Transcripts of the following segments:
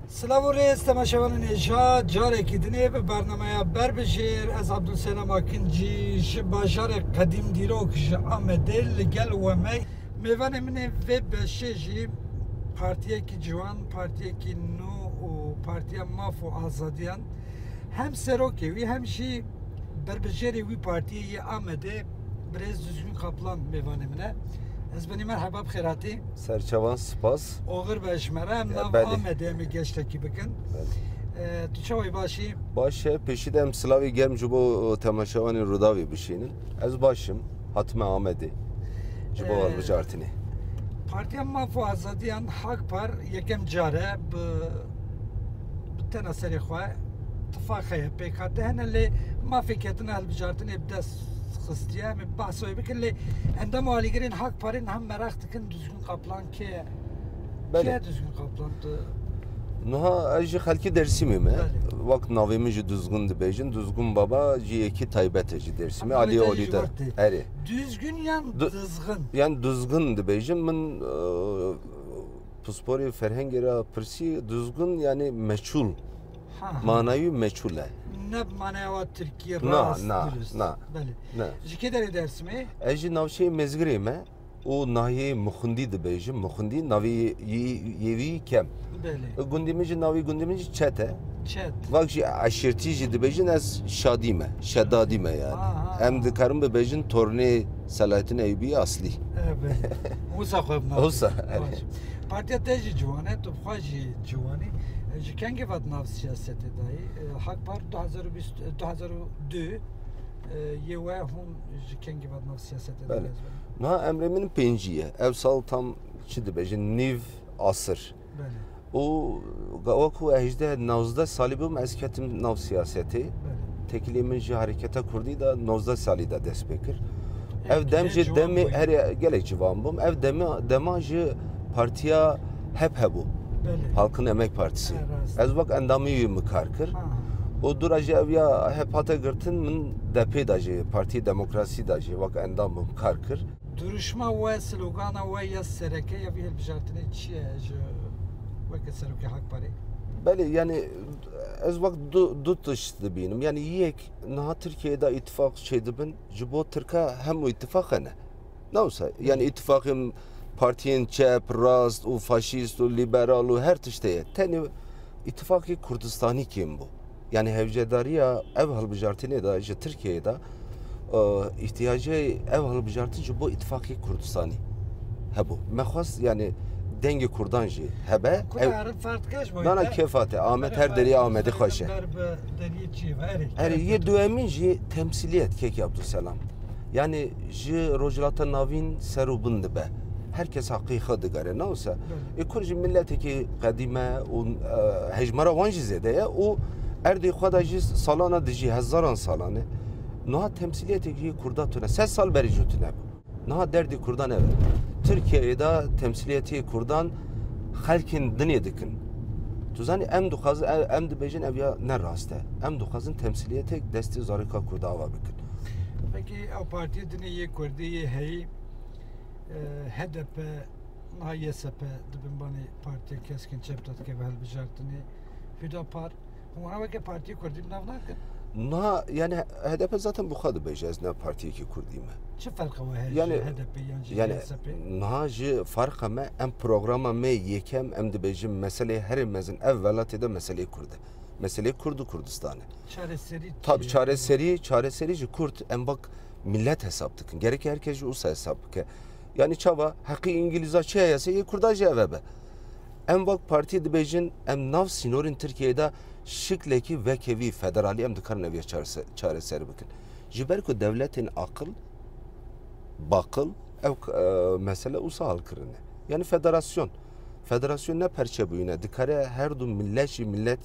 Slavoriz temaşavanın eja careki dinê bi bernameya berbijêr ez Abdülselam Akinci ji bajarek qedîm dîrok ji Amedê li gel we me mêvanê min ê vê beşê jî partiyekî ciwan, partiyekî nû û partiya maf û azadiyan hem serokê wî hem jî berbijêrê wî partiyê yê Amedê Birêz Düzgün Kaplan mêvanê min e. Ez benî merheba bi xêratî. Serçevan spas. Oğur beşmere hem nav Bəli. Amedê mi geçtekî bikin. Tu çawa başî? Başı peşide em Slavî germ ji bo temaşavanê Rûdawê bişînin. Ez başım hatime Amedê ji bo hilbijartinê. Partiya Maf û Azadiyan Hakpar yekem care bi tena serê xwe tifaqeye pêk hate hene lê mafê ketine hilbijartinê bi dest xistiye em ê behsa wê bikin lê endam û alîgirên Hakparên hem merak dikin Düzgün Kaplan kê ye? Kê ye Düzgün Kaplan? Niha ez ji xelkî Dêrsimê me. Bəli. Wek navê min ji Düzgün dibêjin. Düzgün baba ji yekî taybet e ji Dêrsimê. Ama Aliyê öyle Olîde. jî Erê. Düzgün yan dızgın. Yani Düzgün dibêjin min pisporê ferhengê ra pirsî Düzgün yani meçhul. Manayî meçhul e. Ne manaya Türkiye Na, rast na, dürüst. na. Bəli. Ne? Ji kê derê Dêrsimê? Ez ji navçeyê Mezgirê me û nahiyê Muxundî dibêjim. Muxundî navê yêwî kem. Bəli. Gundê min jî navê gundê min jî Çet e. Çet. Vak jî eşîrtî jî dibêjin ez şadî me, şedadî me yani. Aha. Em dikarin bibêjin tornê Selahattin Eyyûbî aslî. Evet. Wisa xwe bi nav. Wisa, Baş. Partiya te jî ciwan e, tu xwe jî ciwanî. Ji kengê vat nav siyasetê dayî. Hakpar 2002 yê we hûn ji kengê vat nav siyasetê Bəli. Niha emrê min pêncî ye. Ev sal tam çi dibêjin nîv asir. Bəli. û wekû 19 salî bûm ez ketim nav siyasetê. Bəli. Tekilê min ji Hareketa Kurdî da 19 salî da dest pê kir. Ev Ev dem gelê ji ciwan demê bûyî. herê gelek civan bûm. Ev dema ji partiya hep hebû. Bəli. Halkın Emek Partisi. Ha, rast. Ez vak endamî wî mikar kir. Ha. O dura jî ev ya hep hate girtin min depê da jî Partî Demokrasî da jî vak endam bûm kar kir. Duruşma ve slogana ve ya sereke ya bir hilbijartine çi ye ji weke serokê Hakparê? Belê yani ez vak du tişt dibînim. Yani yek niha Tirkiyeyê ittifaq çê dibin ji bo Tirka hemû ittifaq hene. Newsa yani ittifaqên partiyên çep, rast û faşîst û liberal û her tiştê ye. Tenê ittifaqê Kurdistanî kêm bû. Yani hevcedariya ev hilbijartinê da ji Tirkiyeyê da ihtiyacê ev hilbijartin ji bo ittifaqê Kurdistanî hebû. Me xwast yani dengê Kurdan jî hebe. Kurarın fartkeş boyunca. Nana kefate Ahmet her deriye Ahmet'i xoşe. Deriye çi ve Her ye duemin jî temsiliyet keki Abdülselam. Yani ji rojilata navîn serûbin dibe. Herkes haqqî xwe digere. Newsa kur ji milleteke qedîme û hejmara wan jî zêde ye û erdê xwe da jî salana dijî hezaran salan e. Niha temsiliyetek jî Kurda tune. Sed sal berî jî tune bû. Niha derdê Kurdan ev e. Tirkiyeyê da temsiliyetê Kurdan xelkên dinê dikin. Tu zanî em dixwazin em dibêjin ev ya ne rast e. Em dixwazin temsiliyetek destê zarika Kurda ava bikin. Peki o partiye dinê Kurdiyê heyî HDP na YSP dibin banî partiye keskin çep dike ve hilbijartinê Hüdapar hûna weke partiye Kurdî bi nav nakin. Niha yani HDP zaten bu xwe dibêje ez ne partiyekî Kurdî me. Çi ferqe we heye Yani- ji HDP yan ji Yani YSP? niha ji farqa me em programa me yekem em dibêjin meselê herê mezin ev welatê de meselê Kurd e. Meselê Kurd û Kurdistanê. Çareserî Tabii çareserî ji Kurd em bak millet hesap dikin. Gerek herkes ji usa hesap bike. Yani çava heqî İngiliza çi heyese yê Kurda jî ev be. Em vak partî dibêjin em nav sînorên Tirkiyeyê şiklekî vekevî federalî em dikarin ev çareser bikin. Ji ber ku devletên aqil bakıl ev mesele usa hal kirine. Yani federasyon. Federasyon ne perçe buyune dikare her du millet jî millet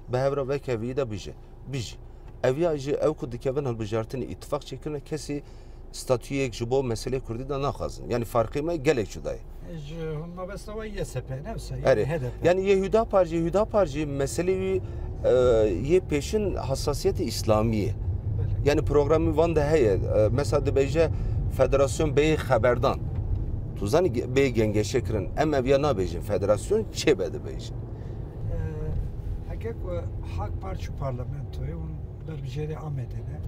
behevra vekevî de bije. Bije. Ev ya jî ev ku dikevin hilbijartinê ittifaq çekirine kesî statüyek ji bo meselê Kurdî da naxwazin. Yani farqê me gelek judayê. ji hûn mabesta we YSP newsa Erê. HDP. Yani Hüdapar jî meselê wî yê pêşin hassasiyetê İslamiyê. Yani programı van da heye. Mesela dibêje federasyon bê xeberdan. Tu zanî bê gengeşe kirin. Em ev ya nabêjin federasyon çê be dibêjin. sereke ku Hak Parçu parlamentoyu un berbijeri Amedine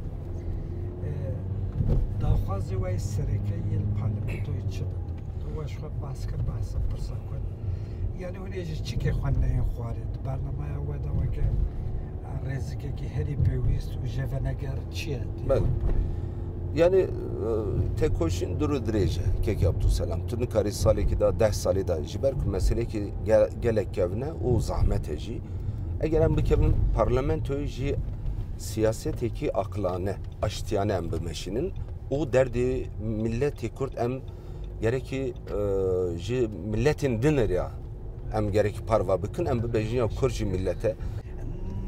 daxwazi ve sereke yel parlamentoyu çıdı. Tu şu bahs kir bahsa pırsa ku yani huneci çike xwanne xwarid barnamaya ve da ve ke rezike ki heri pewist u jeveneger çiye. Yani tek hoşun duru direce kek Abdülselam. Tünü kari sali ki da 10 sali da jiber ku mesele ki gelek kevne o zahmet eci. Eğer em bu kevin parlamentoyu ji siyaseteki aklane aştiyane em bemeşinin o derdi milleti Kürt em gereki ji milletin dinir ya em gereki parva bıkın em bebejin ya Kürtçi millete.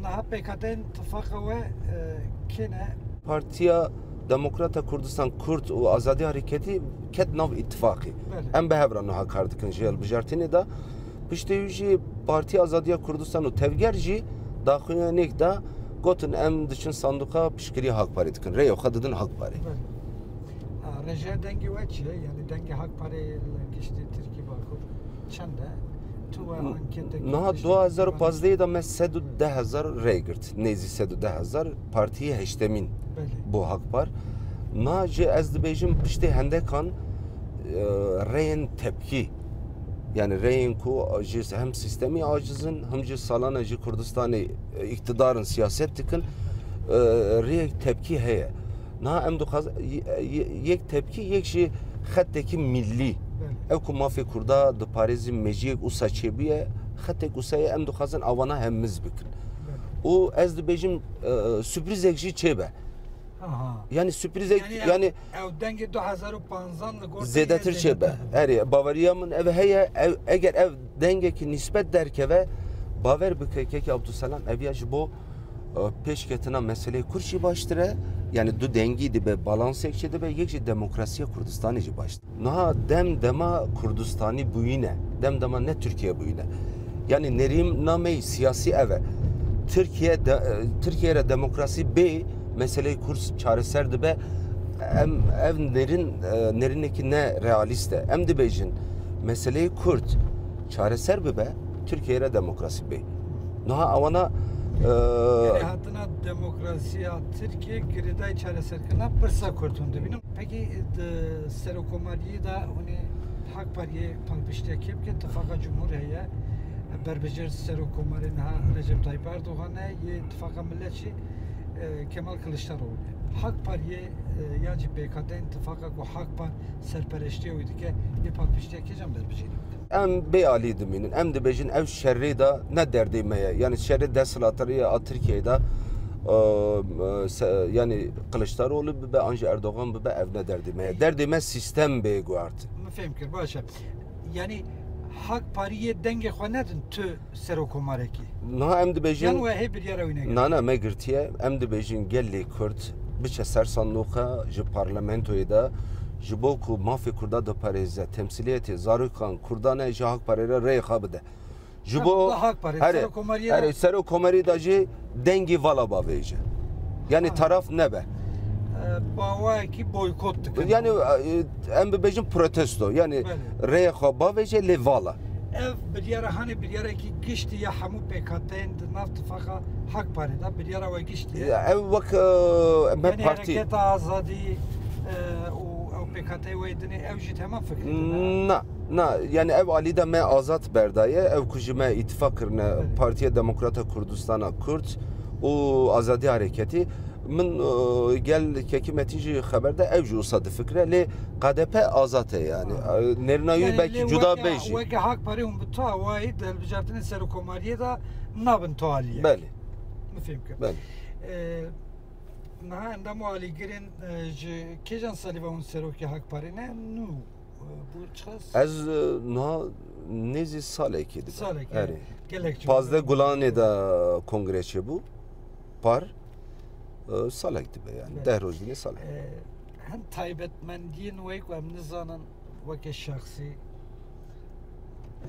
Naha pekaten tıfaka ve kene Partiya Demokrata Kurdistan Kürt o Azadi Hareketi ket nav ittifakı. Em behevran ha kardıkın jel bijartini da pişteyuji Parti Azadiya Kurdistan o tevgerji daxuyanek da gotun em dışın sanduka pişkiri hak pari dikin. Reyo xadidin hak pari. Reje dengi veçi yani dengi hak pari geçti Türkiye bakur. Çende tuva ankete. Naha 2015 da mes 110,000 reygirt. Nezi 110,000 partiye heştemin bu hak par. Na je ez dibêjim piştê hendekan reyên tepkî yani reyên ku ji hem sistemî acizin hem ji salana ji Kurdistanê iktidarın siyaset dikin rêyek tepkî heye. Na em dixwaz yek tepkî yek jî xettekî millî ew ku mafê Kurda di parêzî mejiyek û saçêbiye xettek ûseye em dixwazin avana hemmiz bikin. û ez dibêjim sürprizek jî çêbe. Yani sürpriz yani ev dengi 2015 zedetir çebe. Eri Bavariyamın ev heye eğer ev dengeki nispet derkeve baver bikeke Abdülselam ev ya bu peşketine meseleyi kurşi baştıra yani du dengi dibe balans ekçi dibe yekçi demokrasiye Kurdistan'ı baştı. Naha dema Kurdistani bu yine dema ne Türkiye bu yine. Yani nerim namey siyasi eve Türkiye'de demokrasi bey meseleyi kurs çareserdi be ev nerineki ne realiste em dibejin meseleyi kurt çareser be Türkiye'de demokrasi bey. Naha avana yani hatına demokrasiya Türkiye geriday çareserkina pırsa kurtundu benim. Peki serokomariyi da onu hak pariye palpişte kep ki ittifaka cumhuriye berbecer serokomarin ha Recep Tayyip Erdoğan'a ittifaka milletçi Kemal Kılıçdaroğlu. Hak Partiye ya BK'den ittifaka bu Hak Parti serperestliği oydu ki bir palpişte kecem berbeceydi. Em bey aliydim minin. Em de bejin ev şerri da ne derdimeye. Yani şerri deslatarıya Türkiye'de yani Kılıçdaroğlu be anca Erdoğan be ev ne derdimeye. Derdime sistem bey guart. Mefhemkir başa. Yani Hak Partiye denge xwanedin tu serokomareki. Na em dibêjin yan we bir yere oyne. Na me girtiye em dibêjin gelê Kurd biçe ser sanduqa ji parlamentoyê de ji bo ku mafê Kurda diparêze temsiliyetê zarokan Kurdanê ji Hak Parêre rê xwe bide. Ji bo her serokomarî da jî dengî vala bavêje. Yani taraf nebe. Bavaki boykot dikin. Yani em bibêjin protesto. Yani rê xwe bavêje lê vala. Ev bir yere hani bir yere ki geçti ya hamu PKK'den naftıfaka Hak Parti'de bir yere ve geçti. Ev vak yani parti. Hareket azadi o PKK ve edini ev jit hemen fikri. Na yani ev alide me azat berdaye ev kujime ittifak kırne Partiye Demokrata Kurdistan'a Kürt o azadi hareketi min gel kekimetici haberde ev usadı fikre le KDP azate yani nernayu belki juda beji. Ve ki Hak Parti bu tavayı delbijartının serokomariye da nabın toaliye. Beli. Mefhim ki. Beli. Naha enda muali girin kejan saliva un seroki Hak Parti ne nu bu çıkaz. Ez na nezi saleki. Saleki. Evet. Pazda Gulane da kongreçe bu. Par salekti be yani. Dehrojini salek. Hem taybetmendiğin ve hem nizanan ve şahsi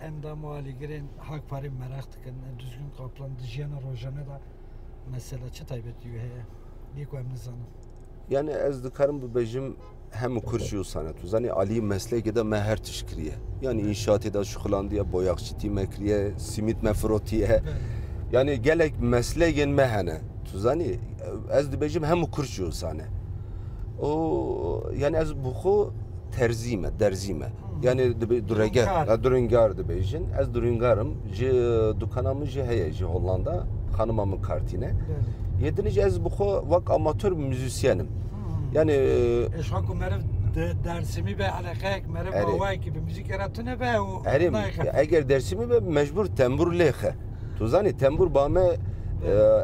enda muali girin Hak Parti merak tıkın düzgün kaplandı jiyana rojana da mesela çı taybetiyor heye. Dik ve hem nizanan. Yani ez dikarım bu bejim hem kurşu sanatı. Yani Ali mesleki de meher tişkiriye. Yani inşaat eda şuhlandiye, boyakçı mekriye, simit mefrotiye. Yani gelek mesleğin mehene. Tuzani ez dibecim hem kurşu sane. O yani ez buxu terzime, derzime. Yani dureger, durengar dibecin. Ez durengarım. Ji dukanamı ji heye ji Hollanda. Hanımamın kartine. Yedinici ez buxu vak amatör müzisyenim. Yani eşhaku merv dersimi be alakayek merv bavay gibi müzik yaratını be o. Erim eğer dersimi be mecbur tembur lehe. Tuzani tembur bame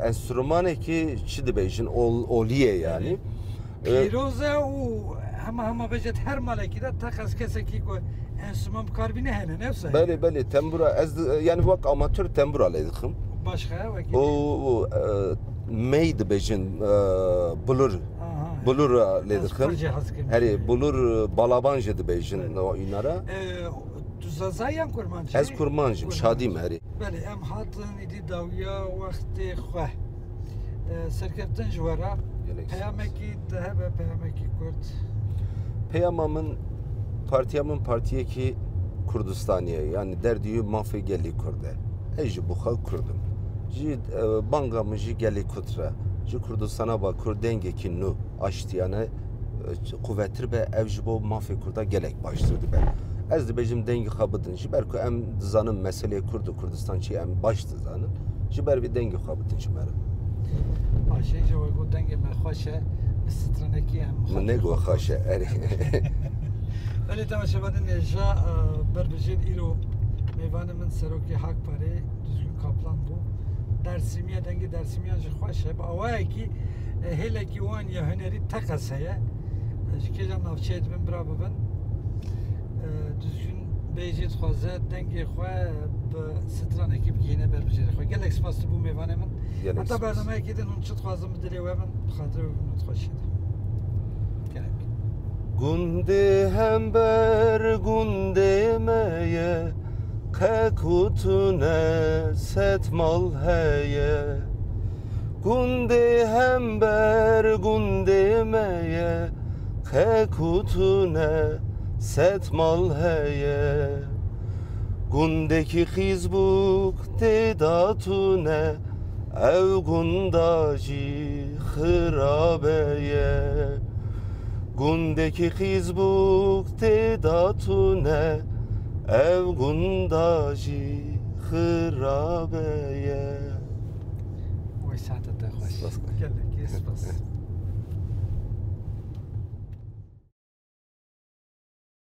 enstrümanı ki çi dibecin oliye yani. Piroze o ama becet her malekide takas keseki ko enstrüman karbine hene nefse. Beli tembura ez yani vak amatör tembur alaydıkım. Başka vakit. O mey dibecin bulur alaydıkım. Her bulur balabanjı dibecin o inara. Zazayan kurmancı. Ez kurmancım şadim heri. Beli em hatın idi davya vakti xwe. Serkeftin jwara. Peyameki dehebe peyameki kurt. Peyamamın partiye ki Kurdistaniye yani derdiği mafi gelli kurde. Eci buxa kurdum. Ji bangamı ji gelli kutra. Ji Kurdistan'a bak kurdenge ki nu aştiyane kuvvetir be evji bo mafi kurda gelek başladı be. Ez de becim dengi xabıdın. Ji berku em zanın meseleye kurdu Kurdistan çi em baştı zanın. Ji ber bir dengi xabıdın ji ber. Aşıca o go denge me xoşe straneki em. Ne go xoşe eri. Öyle temaşabadı neja berbejin iro meyvanı min seroki hak pare düzgün kaplan bu. Dersimiye dengi dersimiye ji xoşe. Avaya ki hele ki wan ya hüneri takasaya. Jikejan navçe edibin bravo ben. Düzgün beyjit xoze dengi xwe be stran ekip yine berbejin xwe. Gelek spaslı bu meyvanı min. Hatta bernameye kedin hun çıt xwazım dili ve ben xatir ve xoşidim. Gunde hember gunde meye kekutune setmal heye Gunde hember gunde meye kekutune setmal heye Gundeki xizbuk dedatune ev gundaji xirabeye Gundeki xizbuk tedatune ev gundaji xirabeye. Oy saate de hoş. Geldik, spas.